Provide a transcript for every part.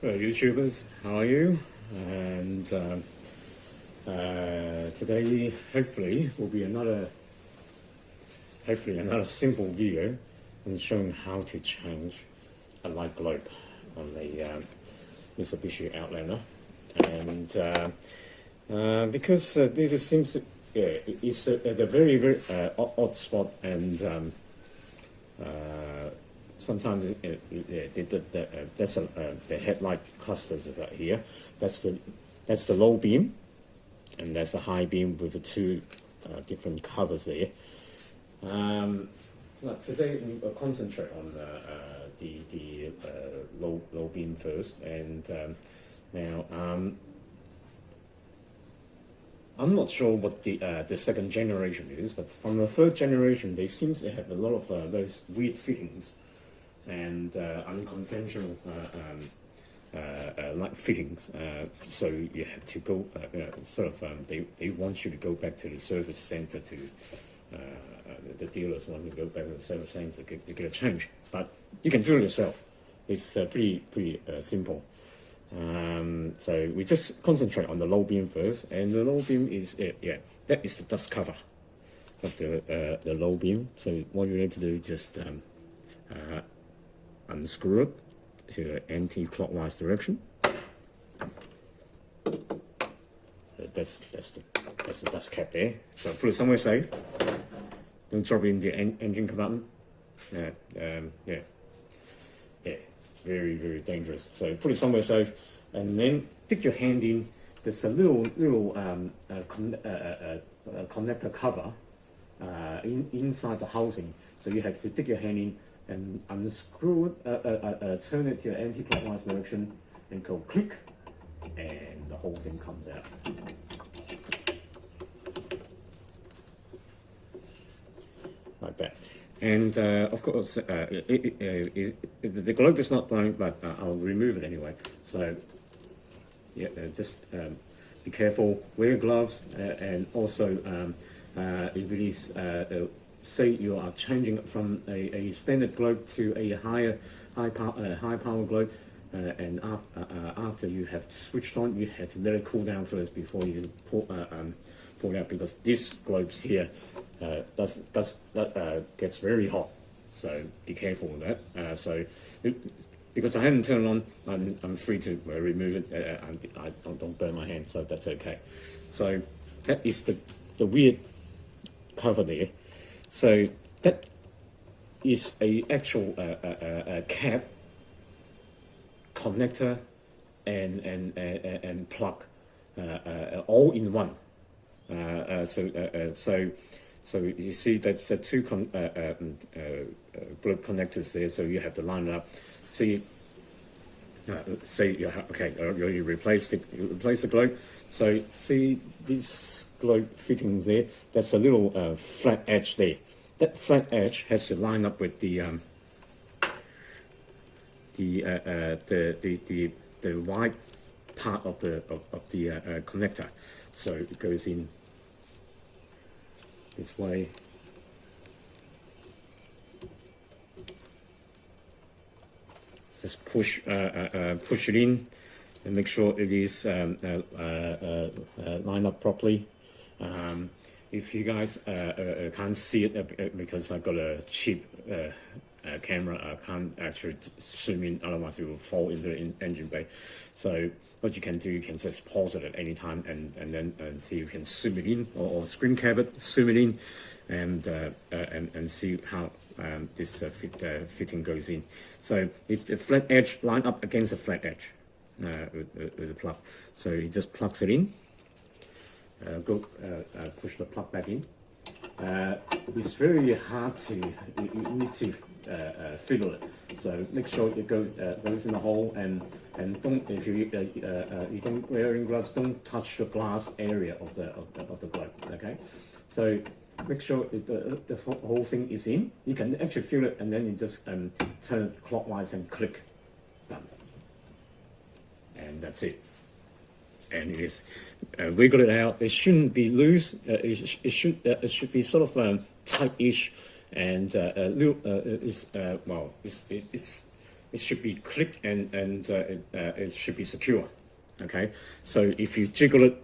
Hello YouTubers, how are you? And today hopefully will be another simple video on showing how to change a light globe on the Mitsubishi Outlander. And because this seems it's a very odd spot, and sometimes that's the headlight clusters is out here. That's the low beam, and that's the high beam with the two different covers there. But today we'll concentrate on the low beam first, and now I'm not sure what the second generation is, but from the third generation they seem to have a lot of those weird fittings and unconventional light fittings. So you have to go they want you to go back to the service center to the dealers want to go back to the service center to get a change, but you can do it yourself. It's pretty simple. So we just concentrate on the low beam first, and the low beam is that is the dust cover of the low beam. So what you need to do is just unscrew it to the anti-clockwise direction. So that's the dust cap there. So put it somewhere safe. Don't drop it in the engine compartment. Very dangerous. So put it somewhere safe, and then stick your hand in. There's a little connector cover inside the housing. So you have to stick your hand in and unscrew it, turn it to the anti-clockwise direction, and go click, and the whole thing comes out. Like that. And of course, the globe is not blank, but I'll remove it anyway. So yeah, just be careful, wear gloves, and also if it is say you are changing from a standard globe to a high power globe, and after you have switched on, you have to let it cool down first before you pull it out, because this globes here gets very hot. So be careful with that. Because I haven't turned it on, I'm free to remove it. I don't burn my hand, so that's okay. So that is the weird cover there. So that is a actual cap, connector, and plug, all in one. So you see that's two globe connectors there. So you have to line it up. See, you replace the globe. So see this globe fittings there. That's a little flat edge there. That flat edge has to line up with the wide part of the connector. So it goes in this way. Just push it in and make sure it is lined up properly. If you guys can't see it because I've got a cheap camera, I can't actually zoom in, otherwise it will fall into the engine bay. So what you can do, you can just pause it at any time and then see if you can zoom it in, or screen cap it, zoom it in, and see how this fitting goes in. So it's the flat edge lined up against the flat edge with the plug. So he just plugs it in. Push the plug back in. It's very hard to, you need to fiddle it. So make sure it goes in the hole, and don't, if you don't wearing gloves, don't touch the glass area of the glove. Okay, so make sure the whole thing is in. You can actually feel it, and then you just turn it clockwise and click. Done. And that's it. And it is wiggle it out. It shouldn't be loose. It should be sort of tight-ish, and it's it should be clipped and it should be secure. Okay, so if you jiggle it,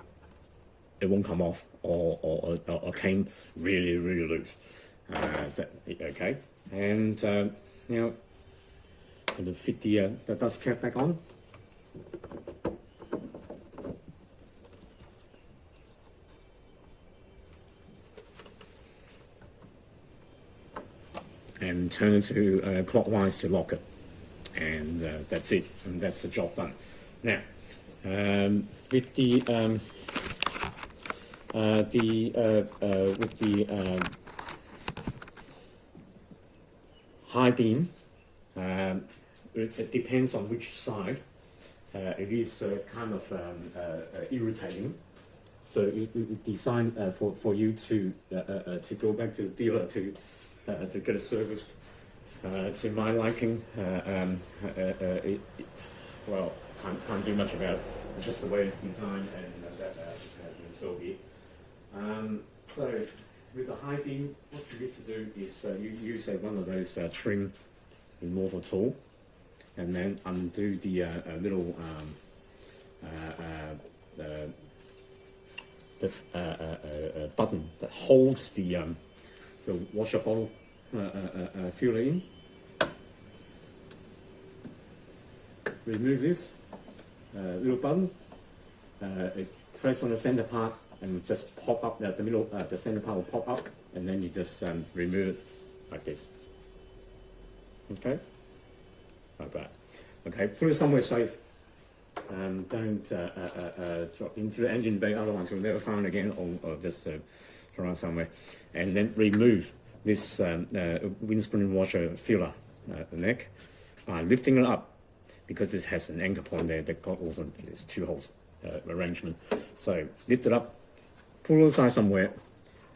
it won't come off or came really loose. Okay, and now I'm going to fit the dust cap back on. And turn it to clockwise to lock it, and that's it, and that's the job done. Now, with the high beam, it depends on which side. It is kind of irritating. So it designed for you to go back to the dealer to get it serviced. To my liking, well, can't do much about it. It's just the way it's designed, and so be it. So with the high beam, what you need to do is you use one of those trim removal tool, and then undo the little button that holds the washer bottle filler in. Remove this little button. It press on the center part and just pop up the middle. The center part will pop up, and then you just remove it like this. Okay, like that. Okay, put it somewhere safe. Don't drop into the engine bay, otherwise you'll never find it again, or just throw it somewhere. And then remove this windscreen washer filler neck by lifting it up, because this has an anchor point there that got also this two holes arrangement. So lift it up, pull it aside somewhere.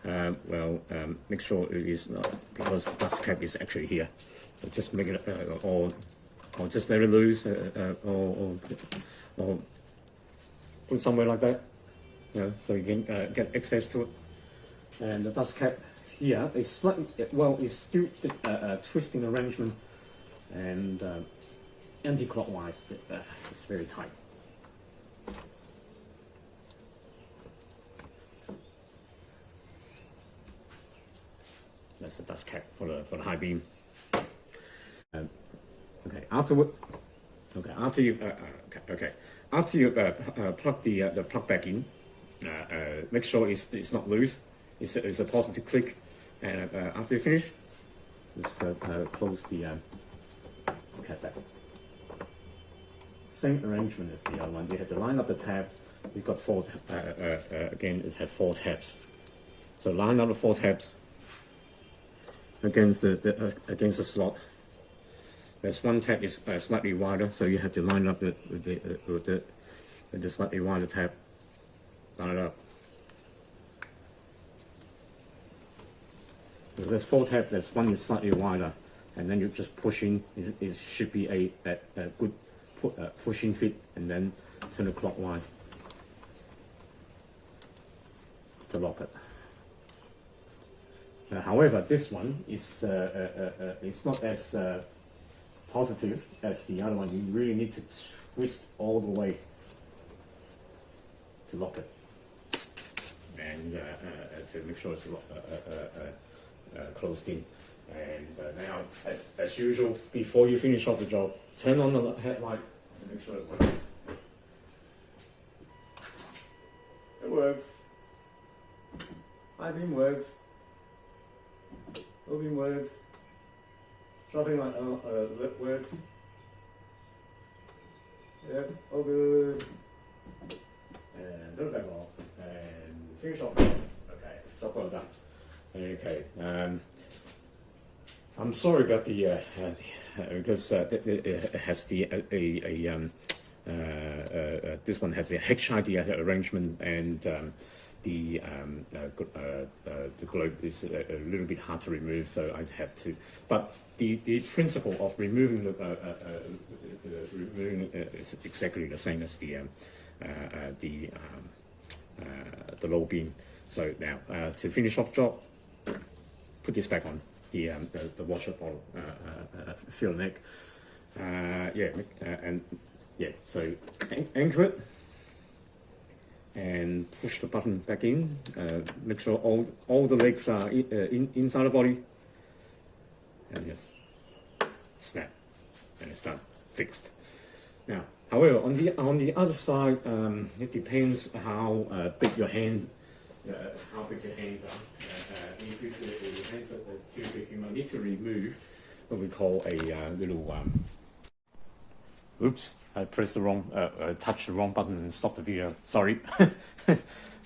Make sure it is not, because the dust cap is actually here. So just make it or just let it loose, or put it somewhere like that, so you can get access to it. And the dust cap here is slightly, it's still twisting arrangement and anti-clockwise, but it's very tight. That's the dust cap for the high beam. Okay, after you plug the plug back in, make sure it's not loose. It's a positive click, and after you finish, just close the cap back. Same arrangement as the other one. You have to line up the tab. It's got four. Again, it has 4 tabs. So line up the 4 tabs against the slot. There's one tab is slightly wider, so you have to line up with the slightly wider tab. Line it up. So there's 4 tabs. There's one is slightly wider, and then you just push in. It should be a good push-in fit, and then turn it clockwise to lock it. However, this one is it's not as positive as the other one. You really need to twist all the way to lock it, and to make sure it's closed in. And now, as usual, before you finish off the job, turn on the headlight and make sure it works. It works. High beam works. Low beam works. Dropping light works. Yep, all good. And turn it back off and finish off. Okay, job well done. Okay. I'm sorry about the because it has this one has a HID arrangement, and the globe is a little bit hard to remove, so I had to. But the principle of removing is exactly the same as the low beam. So now to finish off job, put this back on the washer bottle filler neck. So anchor it and push the button back in. Make sure all the legs are inside the body, and just snap, and it's done, fixed. Now, however, on the other side, it depends how big your hand. How big your hands are. If your hands are too big, you might need to remove what we call a little. Oops! I pressed the wrong, touched the wrong button and stopped the video. Sorry.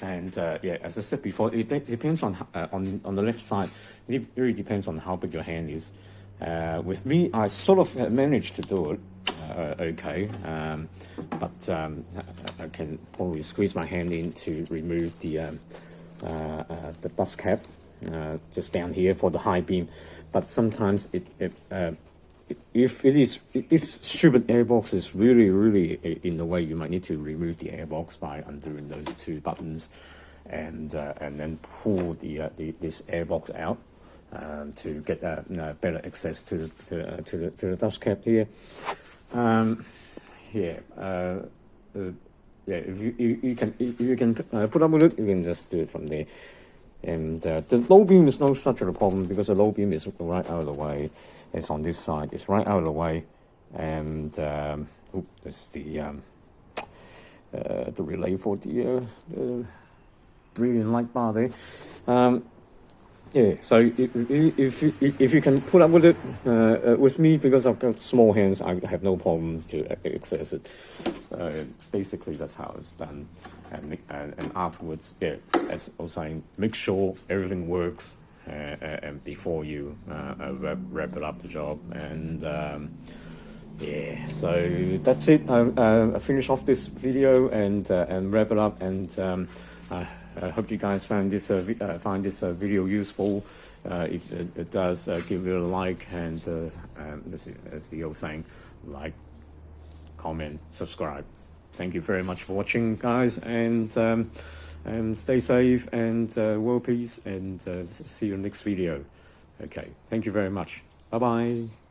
And as I said before, it depends on the left side. It really depends on how big your hand is. With me, I sort of managed to do it. Okay, but I can probably squeeze my hand in to remove the bus cap just down here for the high beam. But sometimes if this stupid airbox is really in the way, you might need to remove the airbox by undoing those two buttons, and then pull this airbox out to get better access to the dust cap here. If you can put up with it, you can just do it from there. And the low beam is no such a problem, because the low beam is right out of the way. It's on this side. It's right out of the way, and there's the relay for the brilliant light bar there. So if you can put up with it with me, because I've got small hands, I have no problem to access it. So basically, that's how it's done. And afterwards, as I was saying, make sure everything works and before you wrap it up the job. And so that's it. I finish off this video and wrap it up. And I hope you guys find this video useful. If it does, give it a like, and as the old saying, like, comment, subscribe. Thank you very much for watching, guys, and stay safe and world peace, and see you in the next video. Okay, thank you very much. Bye bye.